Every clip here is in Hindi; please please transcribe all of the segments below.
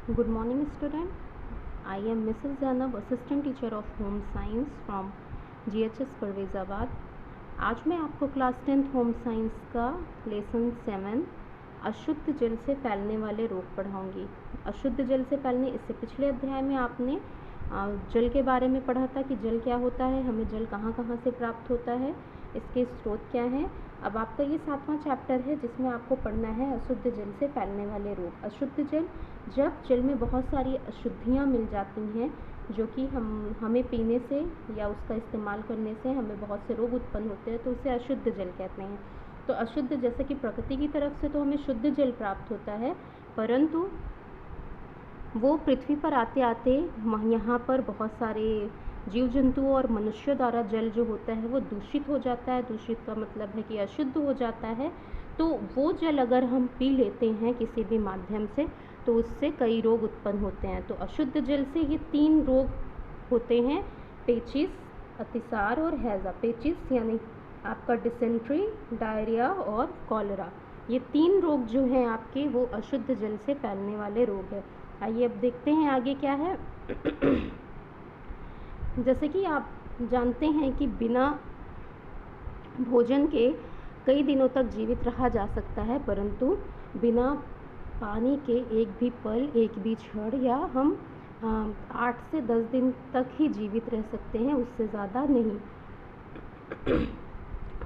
Good morning, student. I am Mrs. Zainab, Assistant Teacher of Home Science from GHS परवेज़ाबाद। आज मैं आपको क्लास 10th होम साइंस का लेसन 7 अशुद्ध जल से फैलने वाले रोग पढ़ाऊँगी। अशुद्ध जल से फैलने, इससे पिछले अध्याय में आपने जल के बारे में पढ़ा था कि जल क्या होता है, हमें जल कहाँ कहाँ से प्राप्त होता है, इसके स्रोत क्या हैं। अब आपका ये 7वां चैप्टर है जिसमें आपको पढ़ना है अशुद्ध जल से फैलने वाले रोग। अशुद्ध जल, जब जल में बहुत सारी अशुद्धियाँ मिल जाती हैं जो कि हमें पीने से या उसका इस्तेमाल करने से हमें बहुत से रोग उत्पन्न होते हैं, तो उसे अशुद्ध जल कहते हैं। तो अशुद्ध, जैसे कि प्रकृति की तरफ से तो हमें शुद्ध जल प्राप्त होता है, परंतु वो पृथ्वी पर आते आते यहाँ पर बहुत सारे जीव जंतुओं और मनुष्यों द्वारा जल जो होता है वो दूषित हो जाता है। दूषित का मतलब है कि अशुद्ध हो जाता है। तो वो जल अगर हम पी लेते हैं किसी भी माध्यम से तो उससे कई रोग उत्पन्न होते हैं। तो अशुद्ध जल से ये 3 रोग होते हैं, पेचिस, अतिसार और हैज़ा। पेचिस यानी आपका डिसेंट्री, डायरिया और कॉलेरा, ये 3 रोग जो हैं आपके वो अशुद्ध जल से फैलने वाले रोग हैं। आइए अब देखते हैं आगे क्या है। जैसे कि आप जानते हैं कि बिना भोजन के कई दिनों तक जीवित रहा जा सकता है, परंतु बिना पानी के एक भी पल, एक भी क्षण या हम 8 से 10 दिन तक ही जीवित रह सकते हैं, उससे ज़्यादा नहीं।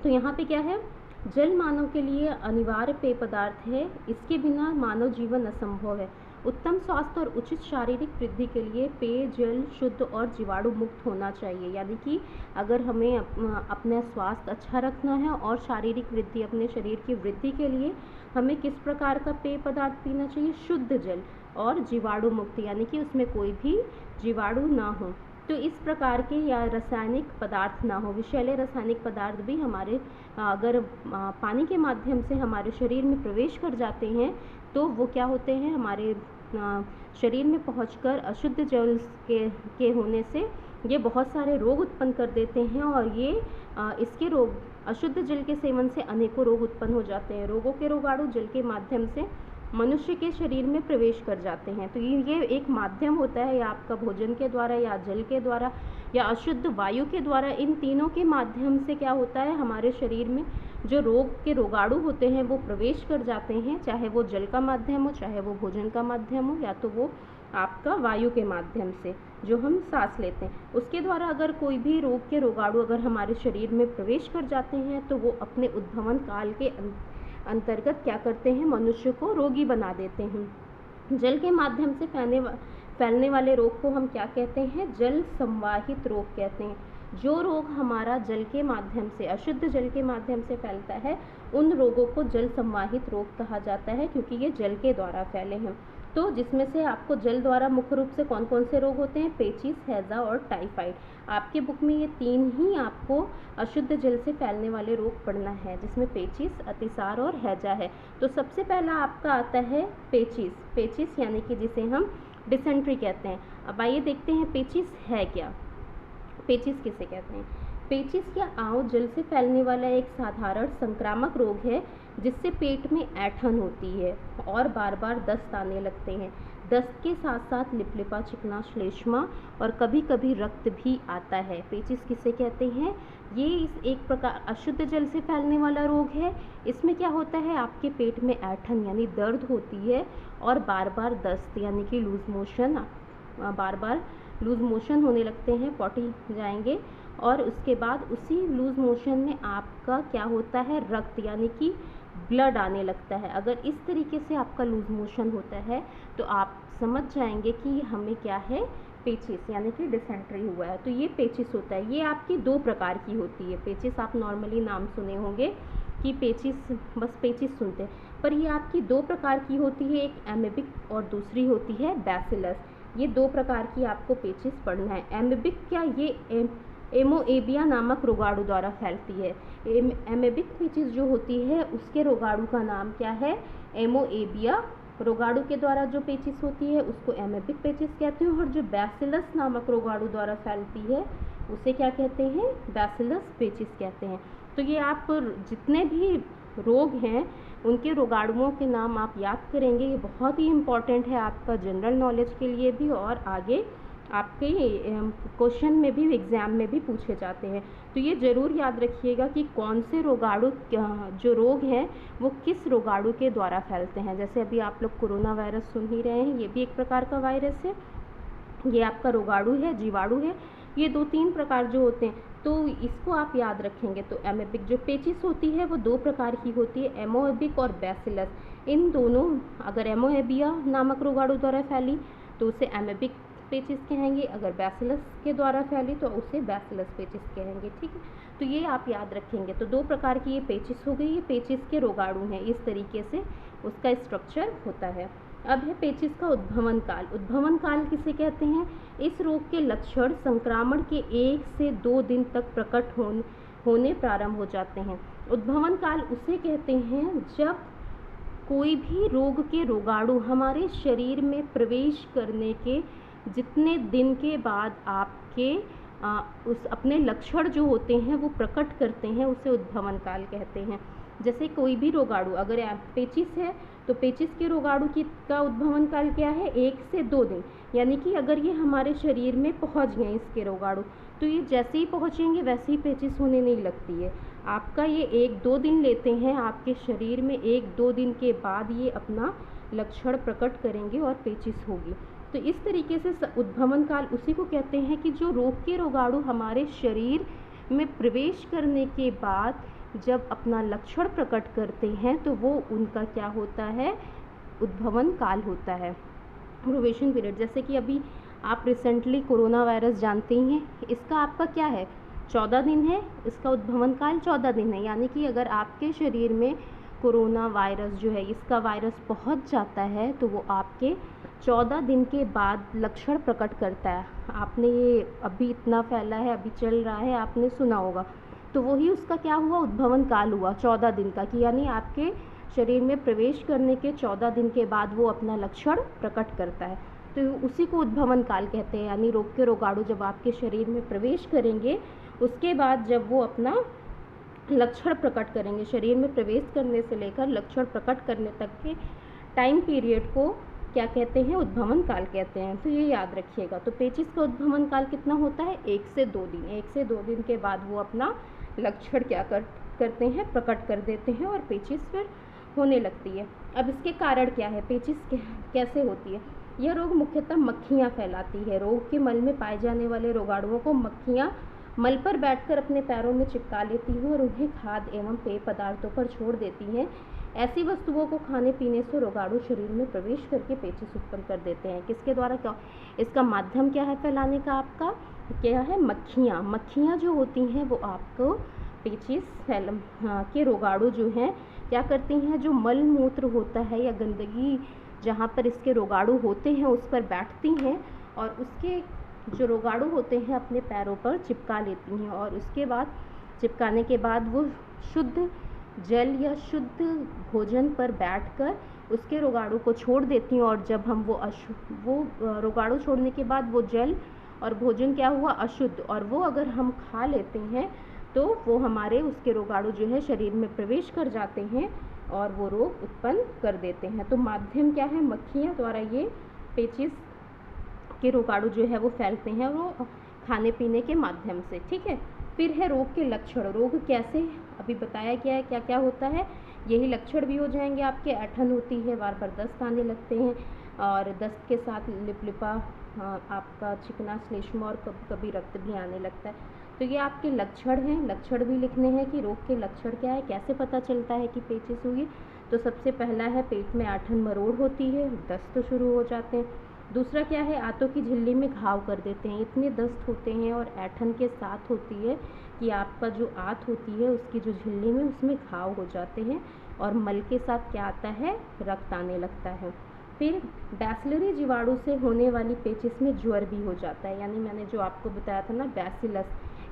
तो यहाँ पे क्या है, जल मानव के लिए अनिवार्य पेय पदार्थ है, इसके बिना मानव जीवन असंभव है। उत्तम स्वास्थ्य और उचित शारीरिक वृद्धि के लिए पेय जल शुद्ध और जीवाणु मुक्त होना चाहिए। यानी कि अगर हमें अपना स्वास्थ्य अच्छा रखना है और शारीरिक वृद्धि, अपने शरीर की वृद्धि के लिए हमें किस प्रकार का पेय पदार्थ पीना चाहिए? शुद्ध जल और जीवाणु मुक्त, यानी कि उसमें कोई भी जीवाणु ना हो। तो इस प्रकार के या रासायनिक पदार्थ ना हो, विषैले रासायनिक पदार्थ भी हमारे अगर पानी के माध्यम से हमारे शरीर में प्रवेश कर जाते हैं तो वो क्या होते हैं, हमारे शरीर में पहुंचकर अशुद्ध जल के होने से ये बहुत सारे रोग उत्पन्न कर देते हैं। और ये इसके रोग, अशुद्ध जल के सेवन से अनेकों रोग उत्पन्न हो जाते हैं। रोगों के रोगाणु जल के माध्यम से मनुष्य के शरीर में प्रवेश कर जाते हैं। तो ये एक माध्यम होता है, या आपका भोजन के द्वारा या जल के द्वारा या अशुद्ध वायु के द्वारा, इन तीनों के माध्यम से क्या होता है, हमारे शरीर में जो रोग के रोगाणु होते हैं वो प्रवेश कर जाते हैं, चाहे वो जल का माध्यम हो, चाहे वो भोजन का माध्यम हो, या तो वो आपका वायु के माध्यम से जो हम सांस लेते हैं उसके द्वारा। अगर कोई भी रोग के रोगाणु अगर हमारे शरीर में प्रवेश कर जाते हैं तो वो अपने उद्भवन काल के अंतर्गत क्या करते हैं, मनुष्य को रोगी बना देते हैं। जल के माध्यम से फैलने वाले रोग को हम क्या कहते हैं? जल संवाहित रोग कहते हैं। जो रोग हमारा जल के माध्यम से, अशुद्ध जल के माध्यम से फैलता है, उन रोगों को जल संवाहित रोग कहा जाता है, क्योंकि ये जल के द्वारा फैले हैं। तो जिसमें से आपको जल द्वारा मुख्य रूप से कौन कौन से रोग होते हैं? पेचिस, हैज़ा और टाइफाइड। आपके बुक में ये 3 ही आपको अशुद्ध जल से फैलने वाले रोग पढ़ना है, जिसमें पेचिस, अतिसार और हैजा है। तो सबसे पहला आपका आता है पेचिस। पेचिस यानी कि जिसे हम डिसेंट्री कहते हैं। अब आइए देखते हैं पेचिस है क्या। पेचिस किसे कहते हैं? पेचिस या आंव जल से फैलने वाला एक साधारण संक्रामक रोग है जिससे पेट में ऐंठन होती है और बार बार दस्त आने लगते हैं। दस्त के साथ साथ लिपलिपा, चिकना, श्लेष्मा और कभी कभी रक्त भी आता है। पेचिस किसे कहते हैं? ये इस एक प्रकार अशुद्ध जल से फैलने वाला रोग है। इसमें क्या होता है, आपके पेट में ऐंठन यानी दर्द होती है और बार बार दस्त यानी कि लूज मोशन, बार बार लूज मोशन होने लगते हैं, पॉटी जाएंगे और उसके बाद उसी लूज मोशन में आपका क्या होता है, रक्त यानी कि ब्लड आने लगता है। अगर इस तरीके से आपका लूज मोशन होता है तो आप समझ जाएंगे कि हमें क्या है, पेचिस यानी कि डिसेंट्री हुआ है। तो ये पेचिस होता है। ये आपकी 2 प्रकार की होती है। पेचिस आप नॉर्मली नाम सुने होंगे कि पेचिस, बस पेचिस सुनते हैं, पर ये आपकी 2 प्रकार की होती है, एक एमेबिक और दूसरी होती है बैसिलस। ये 2 प्रकार की आपको पेचिस पढ़ना है। एमेबिक क्या, ये एमोएबिया नामक रोगाणु द्वारा फैलती है। एमेबिक पेचिस जो होती है उसके रोगाणु का नाम क्या है? एमोएबिया। रोगाणु के द्वारा जो पेचिस होती है उसको एमेबिक पेचिस कहते हैं, और जो बैसिलस नामक रोगाणु द्वारा फैलती है उसे क्या कहते हैं? बैसिलस पेचिस कहते हैं। तो ये आप जितने भी रोग हैं उनके रोगाणुओं के नाम आप याद करेंगे। ये बहुत ही इम्पॉर्टेंट है आपका जनरल नॉलेज के लिए भी, और आगे आपके क्वेश्चन में भी, एग्ज़ाम में भी पूछे जाते हैं। तो ये ज़रूर याद रखिएगा कि कौन से रोगाणु, जो रोग हैं वो किस रोगाणु के द्वारा फैलते हैं। जैसे अभी आप लोग कोरोना वायरस सुन ही रहे हैं, ये भी एक प्रकार का वायरस है, ये आपका रोगाणु है, जीवाणु है। ये 2-3 प्रकार जो होते हैं, तो इसको आप याद रखेंगे। तो एमोएबिक जो पेचिस होती है वो 2 प्रकार की होती है, एमोएबिक और बैसिलस। इन दोनों, अगर एमोएबिया नामक रोगाणु द्वारा फैली तो उसे एमोएबिक पेचिस कहेंगे, अगर बैसिलस के द्वारा फैली तो उसे बैसिलस पेचिस कहेंगे। ठीक है, तो ये आप याद रखेंगे। तो 2 प्रकार की ये पेचिस हो गई, ये पेचिस के रोगाणु हैं, इस तरीके से उसका स्ट्रक्चर होता है। अब है पेचिस का उद्भवन काल। उद्भवन काल किसे कहते हैं? इस रोग के लक्षण संक्रामण के 1 से 2 दिन तक प्रकट होने प्रारंभ हो जाते हैं। उद्भवन काल उसे कहते हैं जब कोई भी रोग के रोगाणु हमारे शरीर में प्रवेश करने के जितने दिन के बाद आपके उस अपने लक्षण जो होते हैं वो प्रकट करते हैं, उसे उद्भवन काल कहते हैं। जैसे कोई भी रोगाणु, अगर पेचिस है तो पेचिस के रोगाणु का उद्भवन काल क्या है? 1 से 2 दिन। यानी कि अगर ये हमारे शरीर में पहुंच गए इसके रोगाणु, तो ये जैसे ही पहुंचेंगे वैसे ही पेचिस होने नहीं लगती है। आपका ये 1-2 दिन लेते हैं, आपके शरीर में 1-2 दिन के बाद ये अपना लक्षण प्रकट करेंगे और पेचिस होगी। तो इस तरीके से उद्भवन काल उसी को कहते हैं कि जो रोग के रोगाणु हमारे शरीर में प्रवेश करने के बाद जब अपना लक्षण प्रकट करते हैं तो वो उनका क्या होता है? उद्भवन काल होता है, प्रोबेशन पीरियड। जैसे कि अभी आप रिसेंटली कोरोना वायरस जानते ही हैं, इसका आपका क्या है? 14 दिन है, इसका उद्भवन काल 14 दिन है। यानी कि अगर आपके शरीर में कोरोना वायरस जो है, इसका वायरस पहुंच जाता है तो वो आपके 14 दिन के बाद लक्षण प्रकट करता है। आपने ये अभी इतना फैला है, अभी चल रहा है, आपने सुना होगा, तो वही उसका क्या हुआ? उद्भवन काल हुआ 14 दिन का, कि यानी आपके शरीर में प्रवेश करने के 14 दिन के बाद वो अपना लक्षण प्रकट करता है। तो उसी को उद्भवन काल कहते हैं। यानी रोग के रोगाणु जब आपके शरीर में प्रवेश करेंगे, उसके बाद जब वो अपना लक्षण प्रकट करेंगे, शरीर में प्रवेश करने से लेकर लक्षण प्रकट करने तक के टाइम पीरियड को क्या कहते हैं? उद्भवन काल कहते हैं। तो ये याद रखिएगा। तो पेचिस का उद्भवन काल कितना होता है? 1 से 2 दिन। 1 से 2 दिन के बाद वो अपना लक्षण क्या करते हैं? प्रकट कर देते हैं और पेचिस फिर होने लगती है। अब इसके कारण क्या है? पेचिस कैसे होती है? यह रोग मुख्यतः मक्खियाँ फैलाती है। रोग के मल में पाए जाने वाले रोगाणुओं को मक्खियाँ मल पर बैठकर अपने पैरों में चिपका लेती हैं और उन्हें खाद्य एवं पेय पदार्थों पर छोड़ देती हैं। ऐसी वस्तुओं को खाने पीने से रोगाणु शरीर में प्रवेश करके पेचिस उत्पन्न कर देते हैं। किसके द्वारा? क्या इसका माध्यम क्या है फैलाने का? आपका क्या है? मक्खियाँ। मक्खियाँ जो होती हैं वो आपको पेचिस के रोगाणु जो हैं क्या करती हैं? जो मल मूत्र होता है या गंदगी जहाँ पर इसके रोगाणु होते हैं उस पर बैठती हैं और उसके जो रोगाणु होते हैं अपने पैरों पर चिपका लेती हैं, और उसके बाद चिपकाने के बाद वो शुद्ध जल या शुद्ध भोजन पर बैठकर उसके रोगाणु को छोड़ देती हैं। और जब हम वो रोगाणु छोड़ने के बाद वो जल और भोजन क्या हुआ? अशुद्ध, और वो अगर हम खा लेते हैं तो वो हमारे उसके रोगाणु जो है शरीर में प्रवेश कर जाते हैं और वो रोग उत्पन्न कर देते हैं। तो माध्यम क्या है? मक्खियाँ द्वारा ये पेचिस के रोगाणु जो है वो फैलते हैं, वो खाने पीने के माध्यम से। ठीक है, फिर है रोग के लक्षण। रोग कैसे, अभी बताया गया है क्या क्या होता है, यही लक्षण भी हो जाएंगे आपके। ऐंठन होती है, बार बार दस्त आने लगते हैं, और दस्त के साथ लिपलिपा आपका चिकना श्लेष्मा और कभी कभी रक्त भी आने लगता है। तो ये आपके लक्षण हैं। लक्षण भी लिखने हैं कि रोग के लक्षण क्या है, कैसे पता चलता है कि पेचिस हुई। तो सबसे पहला है पेट में ऐंठन मरोड़ होती है, दस्त शुरू हो जाते हैं। दूसरा क्या है? आंतों की झिल्ली में घाव कर देते हैं। इतने दस्त होते हैं और ऐंठन के साथ होती है कि आपका जो आंत होती है उसकी जो झिल्ली में उसमें घाव हो जाते हैं, और मल के साथ क्या आता है? रक्त आने लगता है। फिर बैसिलरी जीवाणु से होने वाली पेचिस में ज्वर भी हो जाता है। यानी मैंने जो आपको बताया था ना, बैसिलस,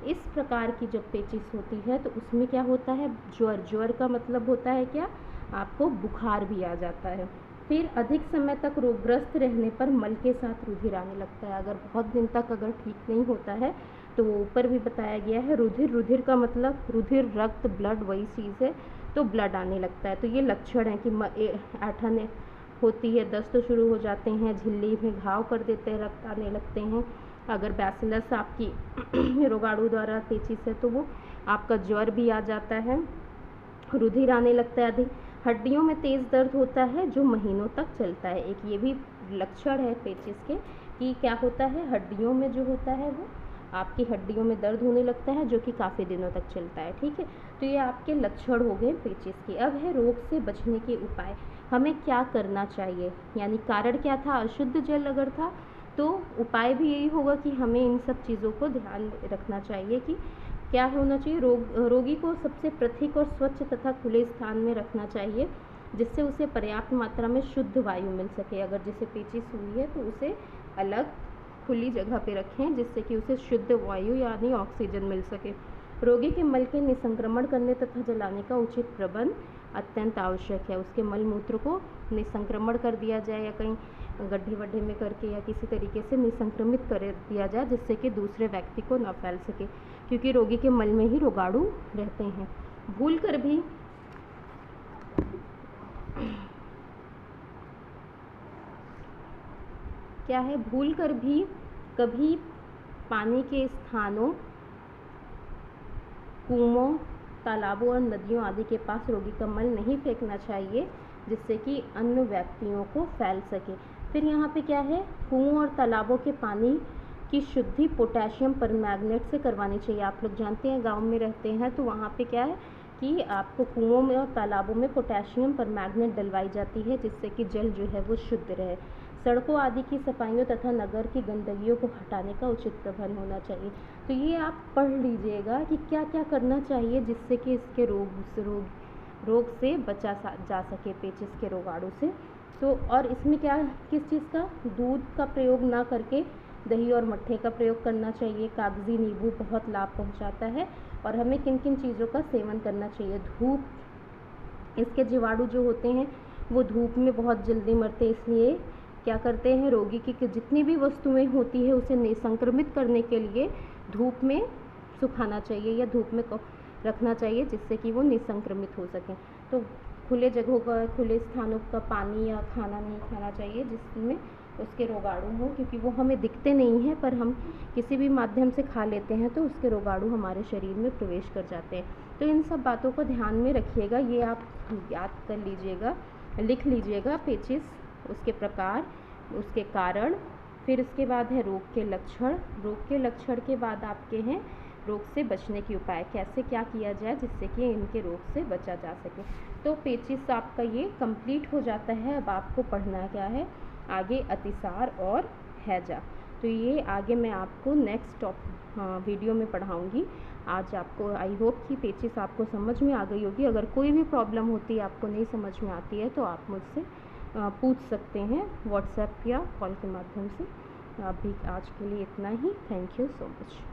इस प्रकार की जब पेचिस होती है तो उसमें क्या होता है? ज्वर। ज्वर का मतलब होता है क्या? आपको बुखार भी आ जाता है। फिर अधिक समय तक रोगग्रस्त रहने पर मल के साथ रुधिर आने लगता है। अगर बहुत दिन तक अगर ठीक नहीं होता है तो वो ऊपर भी बताया गया है रुधिर। रुधिर का मतलब रुधिर, रक्त, ब्लड वही चीज़ है। तो ब्लड आने लगता है। तो ये लक्षण है कि ऐंठन होती है, दस्त शुरू हो जाते हैं, झिल्ली में घाव कर देते हैं, रक्त आने लगते हैं। अगर बैसिलस आपकी रोगाणु द्वारा पेचिश है तो वो आपका ज्वर भी आ जाता है, रुधिर आने लगता है अधिक, हड्डियों में तेज़ दर्द होता है जो महीनों तक चलता है। एक ये भी लक्षण है पेचिश के कि क्या होता है, हड्डियों में जो होता है वो आपकी हड्डियों में दर्द होने लगता है जो कि काफ़ी दिनों तक चलता है। ठीक है, तो ये आपके लक्षण हो गए पेचिश के। अब है रोग से बचने के उपाय, हमें क्या करना चाहिए, यानी कारण क्या था, अशुद्ध जल अगर था तो उपाय भी यही होगा कि हमें इन सब चीज़ों को ध्यान रखना चाहिए कि क्या होना चाहिए। रोगी को सबसे पृथक और स्वच्छ तथा खुले स्थान में रखना चाहिए जिससे उसे पर्याप्त मात्रा में शुद्ध वायु मिल सके। अगर जिसे पेचिश हुई है तो उसे अलग खुली जगह पे रखें जिससे कि उसे शुद्ध वायु यानी ऑक्सीजन मिल सके। रोगी के मल के निसंक्रमण करने तथा जलाने का उचित प्रबंध अत्यंत आवश्यक है। उसके मल मूत्र को निसंक्रमण कर दिया जाए या कहीं गड्ढे वड्ढे में करके या किसी तरीके से निसंक्रमित कर दिया जाए जिससे कि दूसरे व्यक्ति को न फैल सके, क्योंकि रोगी के मल में ही रोगाणु रहते हैं। भूल कर भी क्या है, भूल कर भी कभी पानी के स्थानों, कुओं, तालाबों और नदियों आदि के पास रोगी का मल नहीं फेंकना चाहिए जिससे कि अन्य व्यक्तियों को फैल सके। फिर यहाँ पे क्या है, कुओं और तालाबों के पानी की शुद्धि पोटेशियम परमैंगनेट से करवानी चाहिए। आप लोग जानते हैं गांव में रहते हैं तो वहाँ पे क्या है कि आपको कुओं में और तालाबों में पोटेशियम परमैंगनेट डलवाई जाती है जिससे कि जल जो है वो शुद्ध रहे। सड़कों आदि की सफाइयों तथा नगर की गंदगियों को हटाने का उचित प्रबंध होना चाहिए। तो ये आप पढ़ लीजिएगा कि क्या क्या करना चाहिए जिससे कि इसके रोग से बचा जा सके, पेचिश के रोगाणु से। तो और इसमें क्या, किस चीज़ का, दूध का प्रयोग ना करके दही और मट्ठे का प्रयोग करना चाहिए। कागजी नींबू बहुत लाभ पहुंचाता है। और हमें किन किन चीज़ों का सेवन करना चाहिए, धूप, इसके जीवाणु जो होते हैं वो धूप में बहुत जल्दी मरते हैं, इसलिए क्या करते हैं, रोगी की जितनी भी वस्तुएं होती है उसे निसंक्रमित करने के लिए धूप में सुखाना चाहिए या धूप में रखना चाहिए जिससे कि वो निसंक्रमित हो सकें। तो खुले जगहों का, खुले स्थानों का पानी या खाना नहीं खाना चाहिए जिसमें उसके रोगाणु हो, क्योंकि वो हमें दिखते नहीं हैं पर हम किसी भी माध्यम से खा लेते हैं तो उसके रोगाणु हमारे शरीर में प्रवेश कर जाते हैं। तो इन सब बातों को ध्यान में रखिएगा, ये आप याद कर लीजिएगा, लिख लीजिएगा। पेचिश, उसके प्रकार, उसके कारण, फिर उसके बाद है रोग के लक्षण। रोग के लक्षण के बाद आपके हैं रोग से बचने के उपाय, कैसे क्या किया जाए जिससे कि इनके रोग से बचा जा सके। तो पेचिश आपका ये कंप्लीट हो जाता है। अब आपको पढ़ना क्या है आगे, अतिसार और हैजा। तो ये आगे मैं आपको नेक्स्ट वीडियो में पढ़ाऊँगी। आज आपको आई होप कि पेचिश आपको समझ में आ गई होगी। अगर कोई भी प्रॉब्लम होती है, आपको नहीं समझ में आती है तो आप मुझसे पूछ सकते हैं व्हाट्सएप या कॉल के माध्यम से। अभी आज के लिए इतना ही। Thank you so much.